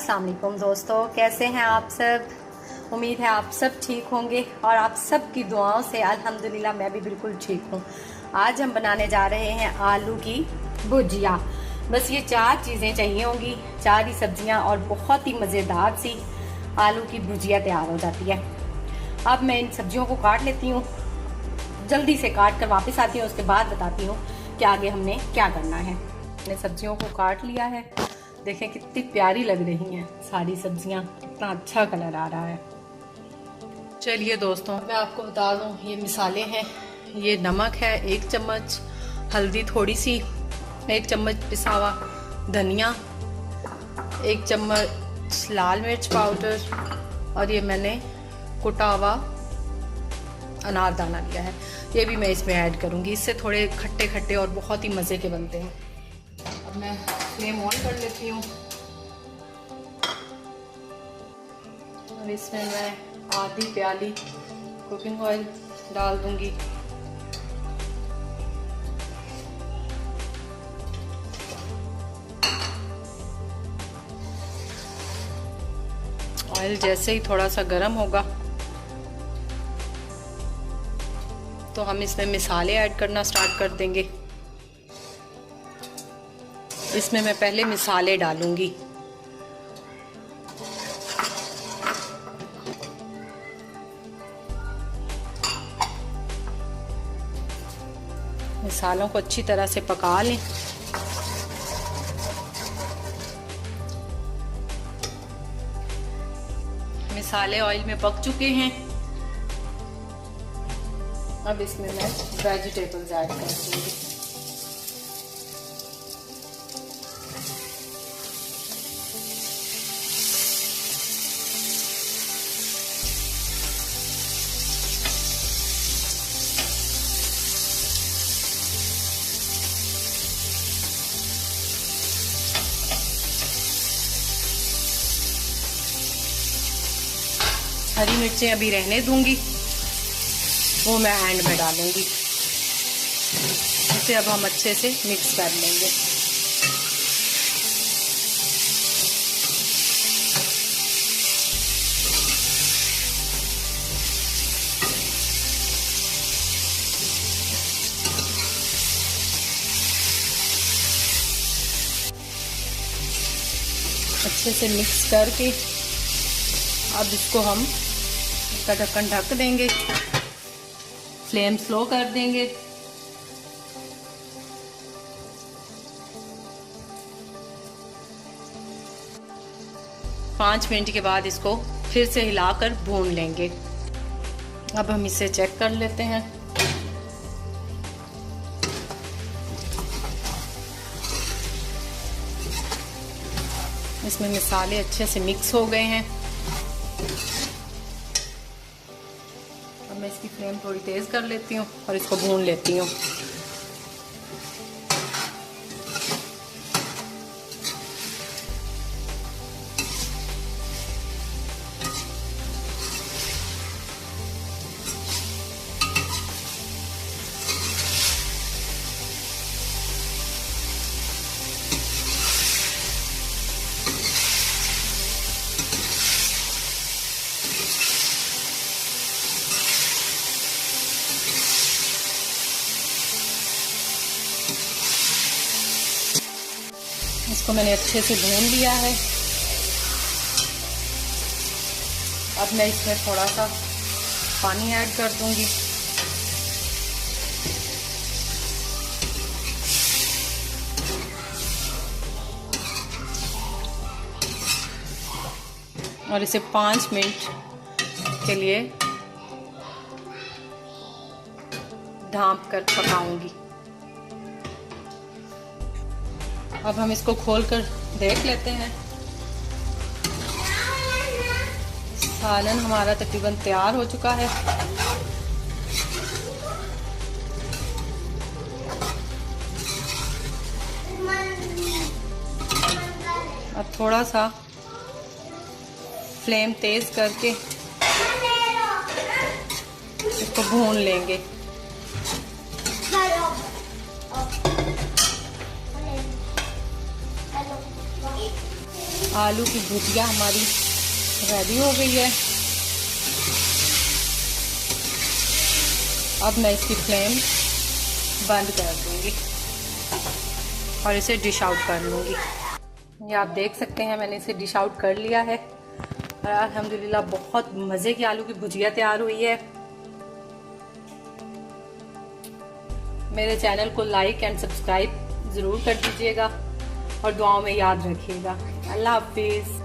अस्सलाम वालेकुम दोस्तों, कैसे हैं आप सब। उम्मीद है आप सब ठीक होंगे और आप सब की दुआओं से अल्हम्दुलिल्लाह मैं भी बिल्कुल ठीक हूँ। आज हम बनाने जा रहे हैं आलू की भुजिया। बस ये 4 चीज़ें चाहिए होंगी, 4 ही सब्जियाँ और बहुत ही मज़ेदार सी आलू की भुजिया तैयार हो जाती है। अब मैं इन सब्जियों को काट लेती हूँ, जल्दी से काट कर वापस आती हूँ, उसके बाद बताती हूँ कि आगे हमने क्या करना है। मैंने सब्जियों को काट लिया है, देखें कितनी प्यारी लग रही हैं सारी सब्जियां, कितना अच्छा कलर आ रहा है। चलिए दोस्तों, मैं आपको बता दूं, ये मिसाले हैं। ये नमक है 1 चम्मच, हल्दी थोड़ी सी, 1 चम्मच पिसा हुआ धनिया, 1 चम्मच लाल मिर्च पाउडर और ये मैंने कुटा हुआ अनारदाना लिया है। ये भी मैं इसमें ऐड करूँगी, इससे थोड़े खट्टे खट्टे और बहुत ही मज़े के बनते हैं। अब मैं फ्लेम ऑन कर लेती हूँ और इसमें मैं आधी प्याली कुकिंग ऑयल डाल दूंगी। ऑयल जैसे ही थोड़ा सा गर्म होगा तो हम इसमें मिसाले ऐड करना स्टार्ट कर देंगे। इसमें मैं पहले मिसाले डालूंगी। मिसालों को अच्छी तरह से पका लें। मिसाले ऑयल में पक चुके हैं। अब इसमें मैं वेजिटेबल्स ऐड कर दूंगी। हरी मिर्चें अभी रहने दूंगी, वो मैं एंड में डालूंगी। इसे अब हम अच्छे से मिक्स कर लेंगे। अच्छे से मिक्स करके अब इसको हम इसका ढक्कन ढक देंगे, फ्लेम स्लो कर देंगे। पाँच मिनट के बाद इसको फिर से हिलाकर भून लेंगे। अब हम इसे चेक कर लेते हैं। इसमें मसाले अच्छे से मिक्स हो गए हैं। अब मैं इसकी फ्लेम थोड़ी तेज कर लेती हूँ और इसको भून लेती हूँ। इसको मैंने अच्छे से भून लिया है। अब मैं इसमें थोड़ा सा पानी ऐड कर दूंगी। और इसे 5 मिनट के लिए ढाँप कर पकाऊंगी। अब हम इसको खोलकर देख लेते हैं। सालन हमारा तकरीबन तैयार हो चुका है। अब थोड़ा सा फ्लेम तेज करके इसको भून लेंगे। आलू की भुजिया हमारी रेडी हो गई है। अब मैं इसकी फ्लेम बंद कर दूंगी और इसे डिश आउट कर लूँगी। ये आप देख सकते हैं मैंने इसे डिश आउट कर लिया है और अल्हम्दुलिल्लाह बहुत मज़े की आलू की भुजिया तैयार हुई है। मेरे चैनल को लाइक एंड सब्सक्राइब ज़रूर कर दीजिएगा और दुआओं में याद रखिएगा। अल्लाह हाफिज़।